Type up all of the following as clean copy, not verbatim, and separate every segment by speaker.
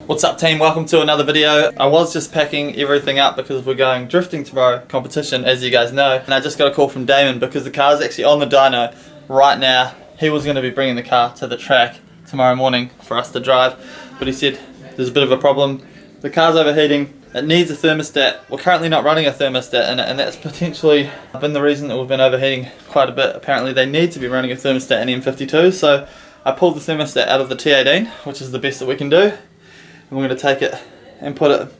Speaker 1: What's up team, welcome to another video. I was just packing everything up because we're going drifting tomorrow, competition as you guys know. And I just got a call from Damon because the car's actually on the dyno right now. He was going to be bringing the car to the track tomorrow morning for us to drive. But he said there's a bit of a problem. The car's overheating, it needs a thermostat. We're currently not running a thermostat in it, and that's potentially been the reason that we've been overheating quite a bit. Apparently they need to be running a thermostat in M52, so I pulled the thermostat out of the T18, which is the best that we can do. And we're going to take it and put it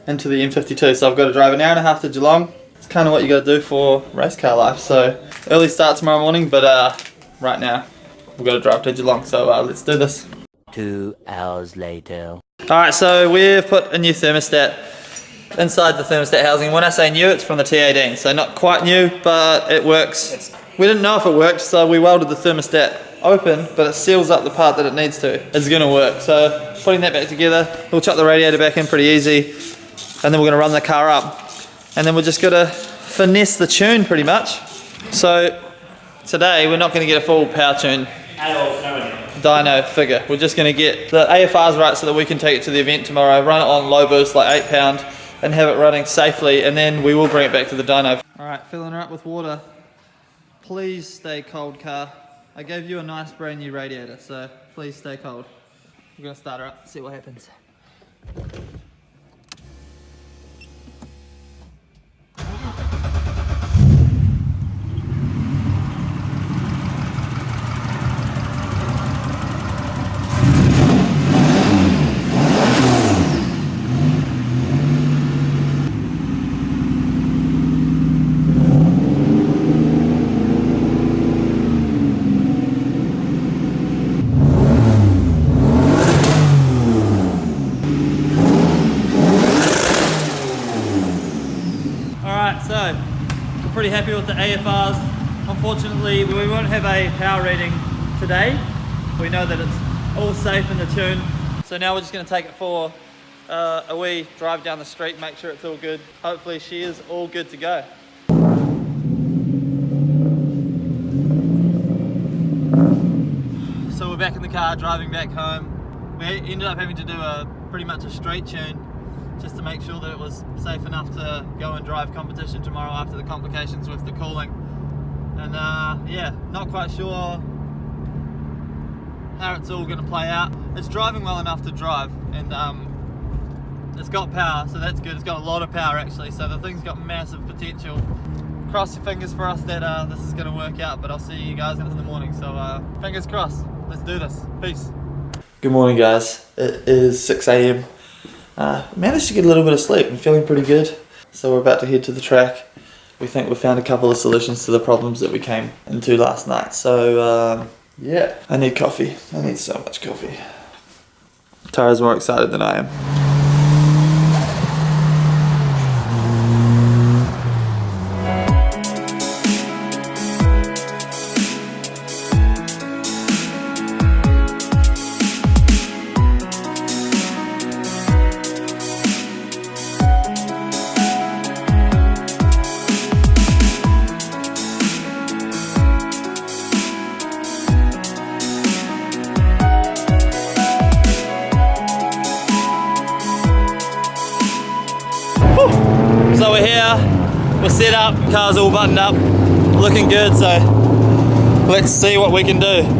Speaker 1: into the M52. So I've got to drive an hour and a half to Geelong. It's kind of what you got to do for race car life. So early start tomorrow morning, but right now we've got to drive to Geelong. So let's do this.
Speaker 2: 2 hours later.
Speaker 1: Alright, so we've put a new thermostat inside the thermostat housing. When I say new, it's from the T18. So not quite new, but it works. We didn't know if it worked, so we welded the thermostat open, but it seals up the part that it needs to. It's going to work. So putting that back together, we'll chuck the radiator back in pretty easy, and then we're going to run the car up, and then we're just going to finesse the tune pretty much. So today we're not going to get a full power tune dyno figure. We're just going to get the AFRs right so that we can take it to the event tomorrow, run it on low boost like 8 pound, and have it running safely, and then we will bring it back to the dyno. Alright, filling her up with water. Please stay cold, car. I gave you a nice brand new radiator, so please stay cold. We're going to start her up, see what happens. So, we're pretty happy with the AFRs. Unfortunately, we won't have a power reading today. We know that it's all safe in the tune. So now we're just going to take it for a wee drive down the street, make sure it's all good. Hopefully she is all good to go. So we're back in the car, driving back home. We ended up having to do pretty much a straight tune, just to make sure that it was safe enough to go and drive competition tomorrow after the complications with the cooling. And yeah, not quite sure how it's all going to play out. It's driving well enough to drive, and it's got power, so that's good. It's got a lot of power actually, so the thing's got massive potential. Cross your fingers for us that this is going to work out, but I'll see you guys in the morning, so fingers crossed. Let's do this. Peace. Good morning guys, it is 6 AM. Managed to get a little bit of sleep. I'm feeling pretty good. So we're about to head to the track. We think we've found a couple of solutions to the problems that we came into last night. So yeah, I need coffee. I need so much coffee. Tara's more excited than I am. So we're here, we're set up, car's all buttoned up, looking good, so let's see what we can do.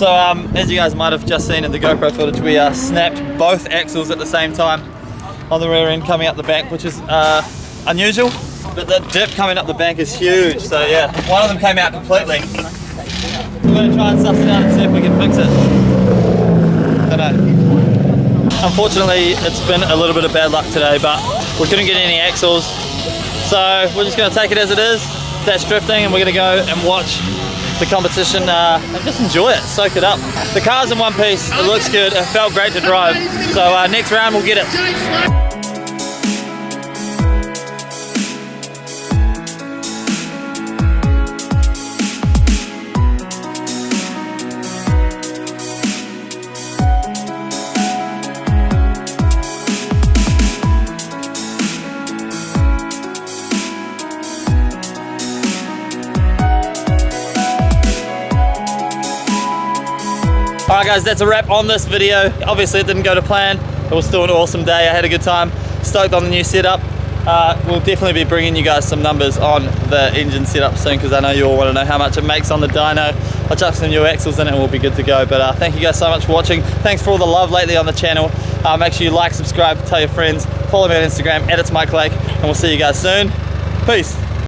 Speaker 1: So as you guys might have just seen in the GoPro footage, we snapped both axles at the same time on the rear end coming up the bank, which is unusual, but the dip coming up the bank is huge. So yeah, one of them came out completely. We're going to try and suss it out and see if we can fix it. Don't know. Unfortunately, it's been a little bit of bad luck today, but we couldn't get any axles. So we're just going to take it as it is. That's drifting, and we're going to go and watch the competition and just enjoy it, soak it up. The car's in one piece, it looks good, it felt great to drive. So next round we'll get it. Alright guys, that's a wrap on this video. Obviously it didn't go to plan. It was still an awesome day. I had a good time. Stoked on the new setup. We'll definitely be bringing you guys some numbers on the engine setup soon, because I know you all want to know how much it makes on the dyno. I'll chuck some new axles in it and we'll be good to go. But thank you guys so much for watching. Thanks for all the love lately on the channel. Make sure you like, subscribe, tell your friends. Follow me on Instagram, @It'sMikeLake, and we'll see you guys soon. Peace.